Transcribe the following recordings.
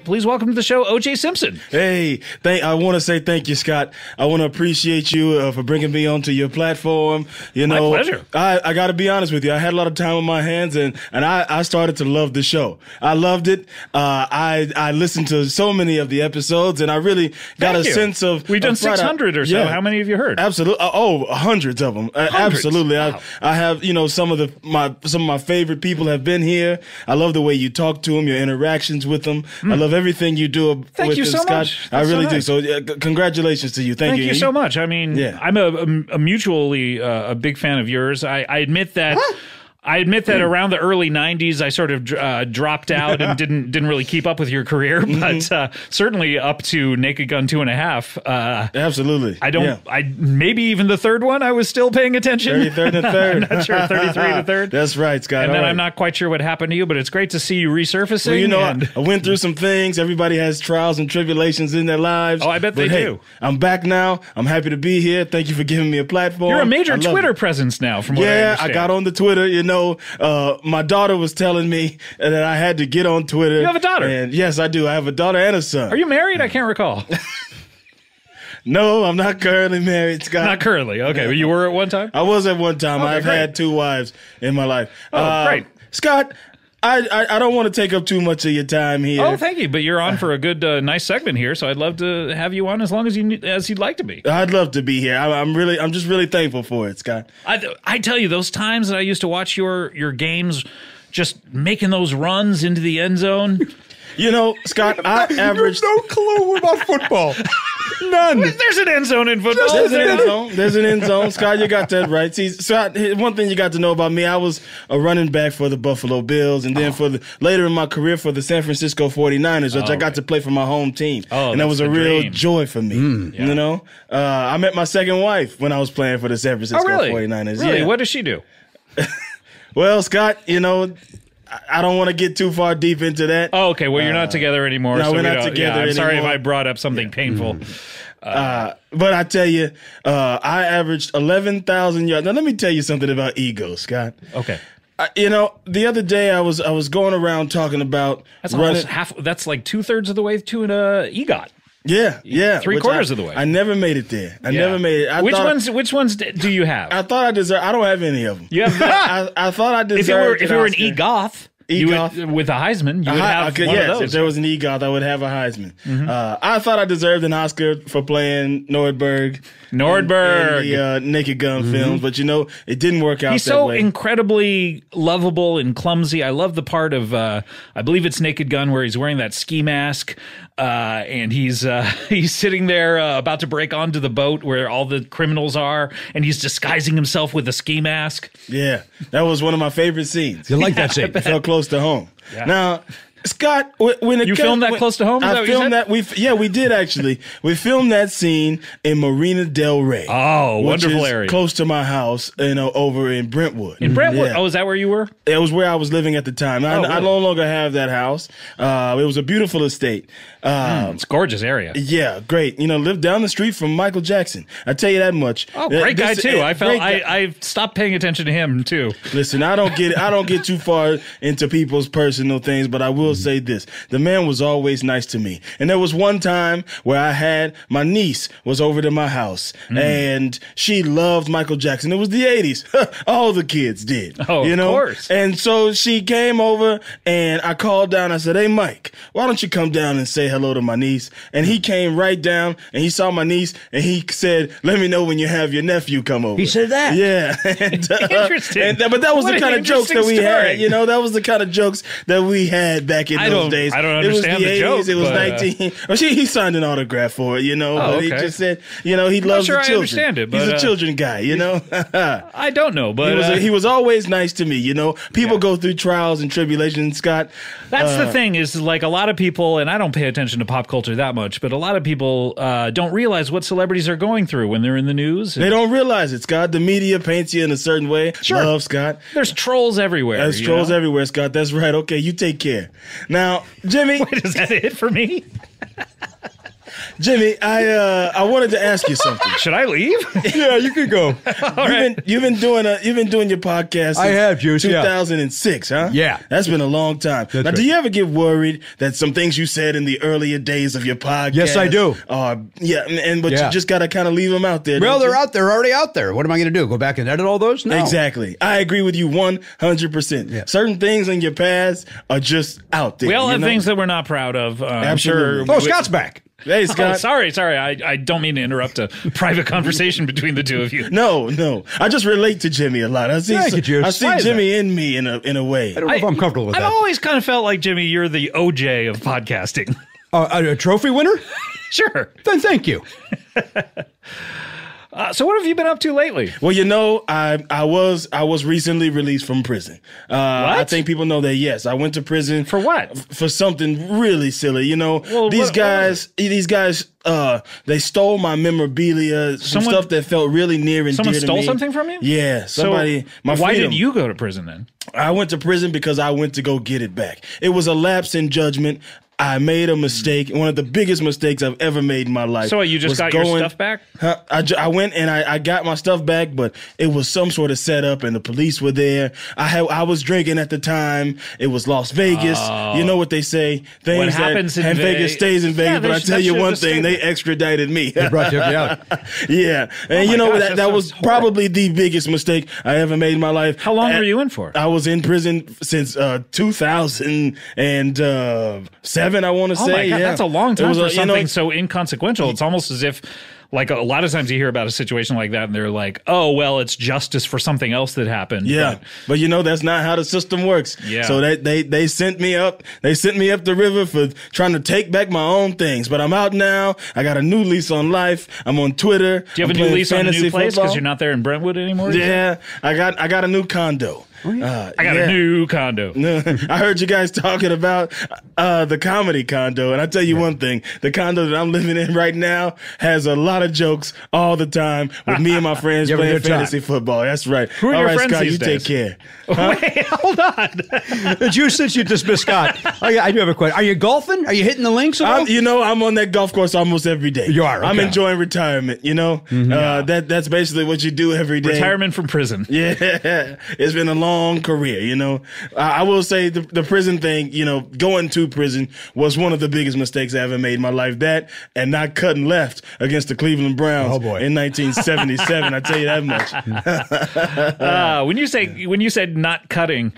please welcome to the show, O.J. Simpson. Hey, I want to say thank you, Scott. I want to appreciate you for bringing me onto your platform. You know, my pleasure. I got to be honest with you. I had a lot of time on my hands, and I started to love the show. I loved it. I listened to so many of the episodes, and I really got a sense of. We've done 600 or so. Yeah. How many have you heard? Absolutely. Hundreds of them. Absolutely. Wow. I have, some of my favorite people have been here. I love the way you talk to them, your interactions with them. I love everything you do with them, so Scott. much. I really nice. do. So congratulations to you. Thank you. Thank you so much. I mean, Yeah. I'm a mutually a big fan of yours. I admit that. I admit that around the early 90s, I sort of dropped out and didn't really keep up with your career, but certainly up to Naked Gun 2.5. Absolutely. I maybe even the third one, I was still paying attention. 33rd and third. I'm not sure, 33 to third. That's right, Scott. And then I'm not quite sure what happened to you, but it's great to see you resurfacing. Well, I went through some things. Everybody has trials and tribulations in their lives. Oh, I bet they do. I'm back now. I'm happy to be here. Thank you for giving me a platform. You're a major Twitter presence now, from what I understand. I got on the Twitter, my daughter was telling me that I had to get on Twitter. You have a daughter? And yes, I do. I have a daughter and a son. Are you married? I can't recall. No, I'm not currently married, Scott. Not currently. Okay, but you were at one time? I was at one time. Okay, I've had 2 wives in my life. Great. Scott, I don't want to take up too much of your time here. Oh, thank you. But you're on for a good, nice segment here, so I'd love to have you on as long as you'd like to be. I'd love to be here. I'm just really thankful for it, Scott. I tell you, those times that I used to watch your games, just making those runs into the end zone. Scott, I averaged no clue about football. None. There's an end zone in football. There's an end zone. There's an end zone. Scott, you got that right. See, Scott, one thing you got to know about me, I was a running back for the Buffalo Bills, and then later in my career for the San Francisco 49ers, which I got to play for my home team. And that was a real joy for me. Yeah. I met my second wife when I was playing for the San Francisco 49ers. Really? Yeah. What does she do? Well, Scott, I don't want to get too far deep into that. Oh, okay. Well, you're not together anymore. No, we're not together I'm sorry if anymore. I brought up something painful. But I tell you, I averaged 11,000 yards. Now, let me tell you something about ego, Scott. Okay. The other day I was going around talking about That's almost half. That's like 2/3 of the way to an EGOT. Yeah. 3/4 of the way. I never made it there. I never made it. Which ones do you have? I thought I deserved. I don't have any of them. You have. I thought I deserved. If it were an EGOT. With a Heisman, you would have one of those. If there was an EGOT, I would have a Heisman. I thought I deserved an Oscar for playing Nordberg in the Naked Gun films, but it didn't work out. He's so incredibly lovable and clumsy. I love the part of I believe it's Naked Gun where he's wearing that ski mask and he's sitting there about to break onto the boat where all the criminals are, and he's disguising himself with a ski mask. Yeah, that was one of my favorite scenes. You like that scene? It felt close to home. Yeah. Now, Scott, when you filmed that close to home? Is that what you said? We did actually. We filmed that scene in Marina Del Rey. Oh, wonderful area, close to my house. over in Brentwood. In Brentwood. Yeah. Oh, is that where you were? It was where I was living at the time. Really? I no longer have that house. It was a beautiful estate. It's a gorgeous area. Yeah, great. Lived down the street from Michael Jackson. I tell you that much. Oh, great guy too. I stopped paying attention to him too. Listen, I don't get too far into people's personal things, but I will say this: the man was always nice to me. And there was one time where I had my niece was over to my house, and she loved Michael Jackson. It was the '80s. All the kids did. Oh, of course. And so she came over, and I called down. I said, "Hey, Mike, why don't you come down and say hello to my niece?" And he came right down, and he saw my niece, and he said, "Let me know when you have your nephew come over." He said that? Yeah. Interesting. But that was What the an kind of jokes that we interesting had. story. That was the kind of jokes that we had back in those days. I don't understand it was the joke. It was but, 19. Well, he signed an autograph for it, but he just said, he loves the children. I understand it, but, he's a children guy, I don't know, but he was always nice to me. People go through trials and tribulations, Scott. That's the thing is, like, a lot of people, and I don't pay attention to pop culture that much, but a lot of people don't realize what celebrities are going through when they're in the news. They don't realize it, Scott. The media paints you in a certain way. Sure. Love, Scott. There's trolls everywhere. There's trolls everywhere, Scott. That's right. Okay, you take care. Now, Jimmy. Wait, is that it for me? Jimmy, I wanted to ask you something. Should I leave? Yeah, you can go. You've been doing your podcast since I have, Juice, yeah. 2006, huh? Yeah. That's been a long time. Now, do you ever get worried that some things you said in the earlier days of your podcast? Yes, I do. But you just got to kind of leave them out there. Well, they're out there, already out there. What am I going to do? Go back and edit all those? No. Exactly. I agree with you 100%. Yeah. Certain things in your past are just out there. We all have things that we're not proud of. I'm sure. Oh, Scott's back. Hey, Scott. Oh, sorry. I don't mean to interrupt a private conversation between the two of you. No. I just relate to Jimmy a lot. I see Jimmy in me in a way. I don't know if I'm comfortable with that. I've always kind of felt like, Jimmy, you're the OJ of podcasting. A trophy winner? Sure. Then thank you. So what have you been up to lately? Well, I was recently released from prison. I think people know that. Yes, I went to prison For what? For something really silly. These guys, they stole my memorabilia, some stuff that felt really near and dear to me. Someone stole something from you? Yeah, somebody. Why did you go to prison then? I went to prison because I went to go get it back. It was a lapse in judgment. I made a mistake, one of the biggest mistakes I've ever made in my life. So you just got your stuff back? I went and I got my stuff back, but it was some sort of setup, and the police were there. I was drinking at the time. It was Las Vegas. You know what they say? Things what happens that in Vegas stays in Vegas. But I tell you one thing, they extradited me. They brought you out. Yeah, and that was probably the biggest mistake I ever made in my life. How long were you in for? I was in prison since 2007. I want to say. Oh my God, that's a long time for something so so inconsequential. It's almost as if, like, a lot of times you hear about a situation like that and they're like, oh, well, it's justice for something else that happened. Yeah. But that's not how the system works. Yeah. So they sent me up. They sent me up the river for trying to take back my own things. But I'm out now. I got a new lease on life. I'm on Twitter. Do you have a new lease on a new place because you're not there in Brentwood anymore? Yeah. I got a new condo. Oh, yeah. I got a new condo. I heard you guys talking about the comedy condo, and I tell you one thing: the condo that I'm living in right now has a lot of jokes all the time with me and my friends playing fantasy football. That's right. Who are all your right, friends Scott, these you days? take care. Wait, hold on. Since you dismissed Scott, I do have a question. Are you golfing? Are you hitting the links? I'm on that golf course almost every day. You are. Okay. I'm enjoying retirement. That's basically what you do every day. Retirement from prison. Yeah, it's been a long career. I will say the prison thing. Going to prison was one of the biggest mistakes I ever made in my life. That and not cutting left against the Cleveland Browns in 1977. I tell you that much. When you said not cutting,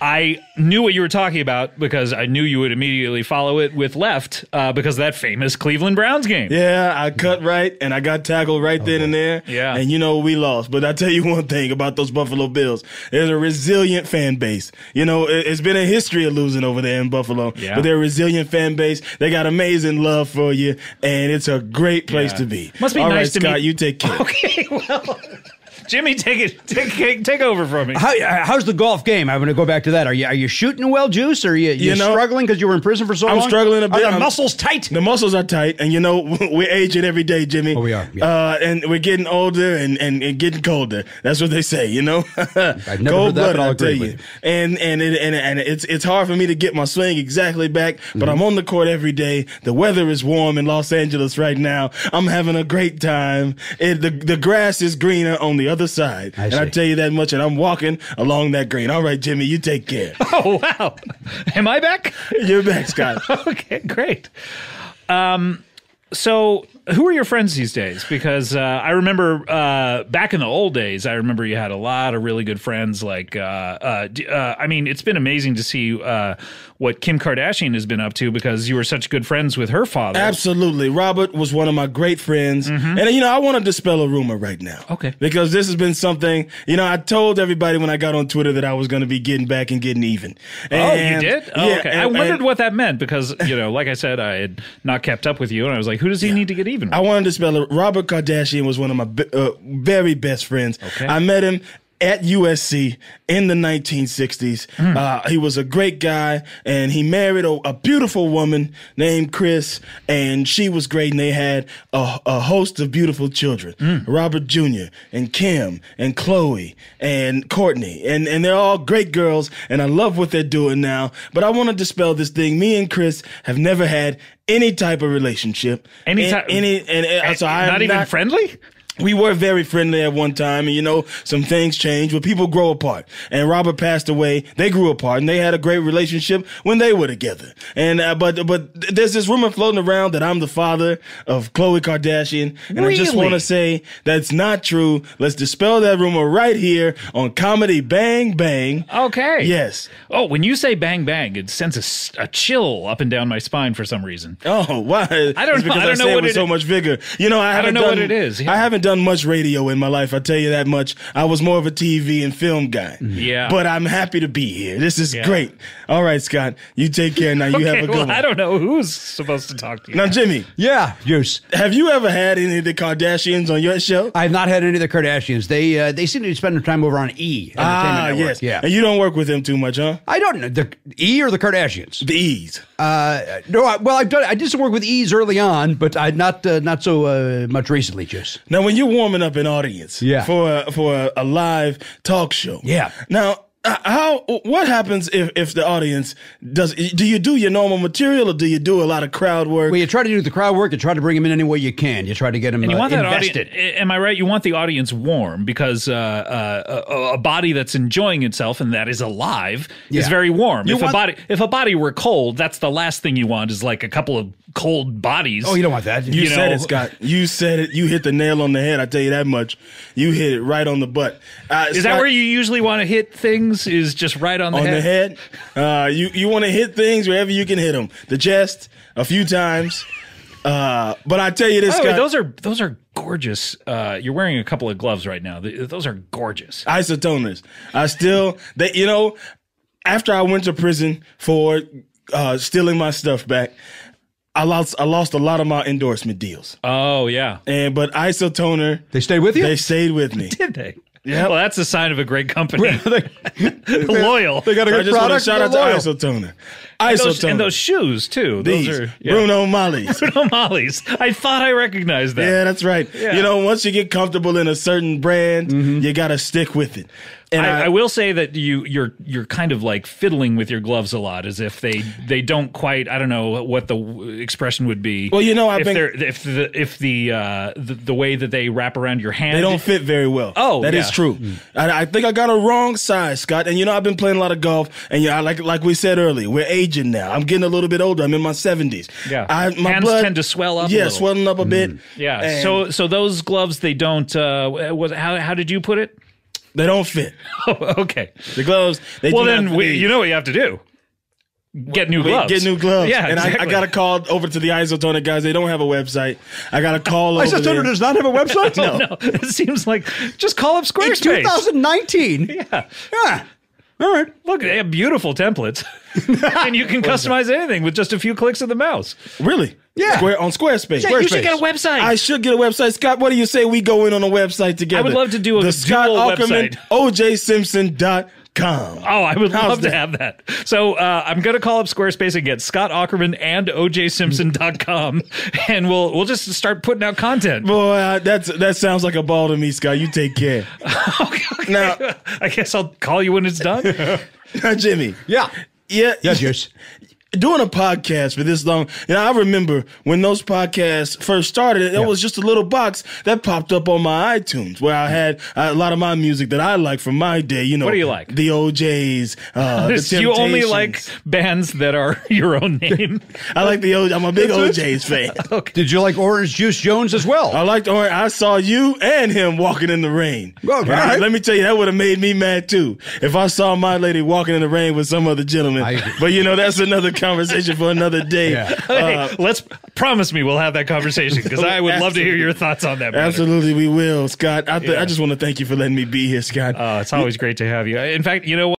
I knew what you were talking about because I knew you would immediately follow it with left because of that famous Cleveland Browns game. Yeah, I cut right and I got tackled right then and there. Yeah. And we lost. But I tell you one thing about those Buffalo Bills. There's a resilient fan base. It's been a history of losing over there in Buffalo. Yeah. But they're a resilient fan base. They got amazing love for you. And it's a great place to be. Must be All nice right, to Scott, meet. you take care. Okay, well... Jimmy, take over from me. How's the golf game? I'm going to go back to that. Are you shooting well, Juice? Or are you struggling because you were in prison for so long? I'm struggling a bit. Are the muscles tight? The muscles are tight, and we're aging every day, Jimmy. Oh, we are. Yeah. And we're getting older and getting colder. That's what they say, I've never heard that, but I'll agree with you. And it's hard for me to get my swing exactly back, but I'm on the court every day. The weather is warm in Los Angeles right now. I'm having a great time. The grass is greener on the other side. I tell you that much, and I'm walking along that green. All right, Jimmy, you take care. Oh, wow. Am I back? You're back, Scott. Okay, great. So who are your friends these days? Because I remember back in the old days, I remember you had a lot of really good friends. Like, it's been amazing to see what Kim Kardashian has been up to because you were such good friends with her father. Absolutely. Robert was one of my great friends. And, I want to dispel a rumor right now. Okay. Because this has been something, I told everybody when I got on Twitter that I was going to be getting back and getting even. And, you did? Oh, yeah, okay. I wondered what that meant because, like I said, I had not kept up with you. And I was like, who does he need to get even with? I wanted to dispel it. Robert Kardashian was one of my very best friends. Okay. I met him at USC in the 1960s. He was a great guy, and he married a beautiful woman named Chris, and she was great, and they had a host of beautiful children, Robert Jr. and Kim and Chloe and Courtney, and they're all great girls, and I love what they're doing now. But I want to dispel this thing. Me and Chris have never had any type of relationship. So I'm not even friendly? We were very friendly at one time, and, you know, some things change, but people grow apart. And Robert passed away. They grew apart, and they had a great relationship when they were together. And but there's this rumor floating around that I'm the father of Khloe Kardashian, and I just want to say that's not true. Let's dispel that rumor right here on Comedy Bang Bang. Okay. Yes. Oh, when you say bang bang, it sends a chill up and down my spine for some reason. Oh, why? I don't know. I don't know what it is. So much vigor. You know, I don't know what it is. Yeah. I haven't done much radio in my life, I'll tell you that much. I was more of a TV and film guy. Yeah. But I'm happy to be here. This is great. All right, Scott, you take care now. You have a good one. I don't know who's supposed to talk to you. Now, Jimmy. Yeah, Juice. Have you ever had any of the Kardashians on your show? I've not had any of the Kardashians. They seem to be spending time over on E. Yes. Yeah. And you don't work with them too much, huh? I don't know. The E or the Kardashians? The E's. No, I did some work with E's early on, but not so much recently, Juice. Now, when you're warming up an audience for a live talk show. Yeah. Now, what happens if the audience do you do your normal material, or do you do a lot of crowd work? Well, you try to do the crowd work. You try to bring them in any way you can. You try to get them and you want invested. That audience, am I right? You want the audience warm, because a body that's enjoying itself and that is alive is very warm. If a body were cold, that's the last thing you want, is like a couple of cold bodies. Oh, you don't want that. You said it, Scott. You said it. You hit the nail on the head. I tell you that much. You hit it right on the butt. Is that where you usually want to hit things? Is just right on the head? You want to hit things wherever you can hit them. The chest a few times. But I tell you this, Scott. Those are gorgeous. You're wearing a couple of gloves right now. Those are gorgeous. Isotoners. After I went to prison for stealing my stuff back, I lost a lot of my endorsement deals. Oh yeah. But Isotoner, they stayed with you? They stayed with me. Did they? Yeah. Well, that's a sign of a great company. Loyal. They got a good product. Shout out to Isotoner. And those shoes too. Those are Bruno Maglis. Bruno Maglis. I thought I recognized that. Yeah, that's right. Yeah. You know, once you get comfortable in a certain brand, you got to stick with it. And I will say that you're kind of like fiddling with your gloves a lot, as if they don't quite. I don't know what the expression would be. Well, you know, if the way that they wrap around your hand, they don't fit very well. Oh, that is true. I think I got a wrong size, Scott. And you know, I've been playing a lot of golf, and like we said earlier, we're aging now. I'm getting a little bit older. I'm in my 70s. Yeah, my hands blood tend to swell up. Yeah, swelling up a bit. Yeah. And so those gloves, they don't. How did you put it? They don't fit. Oh, okay. The gloves. You know what you have to do. Get new gloves. Get new gloves. Yeah, and exactly. I got to call over to the Isotoner guys. They don't have a website. I got to call over there. Isotoner does not have a website? No. It seems like just call up Squarespace. It's 2019. Yeah. All right. Look, they have beautiful templates. And you can customize anything with just a few clicks of the mouse. Really? Yeah. On Squarespace. Yeah, you should get a website. I should get a website. Scott, what do you say we go in on a website together? I would love to do a Scott dual Aukerman, website. OJSimpson.com. Oh, I would love to have that. So I'm going to call up Squarespace and get Scott Aukerman and OJSimpson.com, and we'll just start putting out content. Boy, that sounds like a ball to me, Scott. You take care. Okay. Now, I guess I'll call you when it's done. Now, Jimmy. Yeah. Yeah. Yes. Doing a podcast for this long, I remember when those podcasts first started, it was just a little box that popped up on my iTunes where I had a lot of my music that I like from my day. You know, what do you like? The OJs, the Temptations. You only like bands that are your own name. I like the OJ. I'm a big OJs fan. Okay. Did you like Orange Juice Jones as well? I liked Orange. I saw you and him walking in the rain. Okay. Right. Let me tell you, that would have made me mad too if I saw my lady walking in the rain with some other gentleman. But that's another conversation for another day. Yeah. Let's promise me we'll have that conversation, because I would love to hear your thoughts on that. Absolutely, we will, Scott. I just want to thank you for letting me be here, Scott. It's always great to have you. In fact, you know what?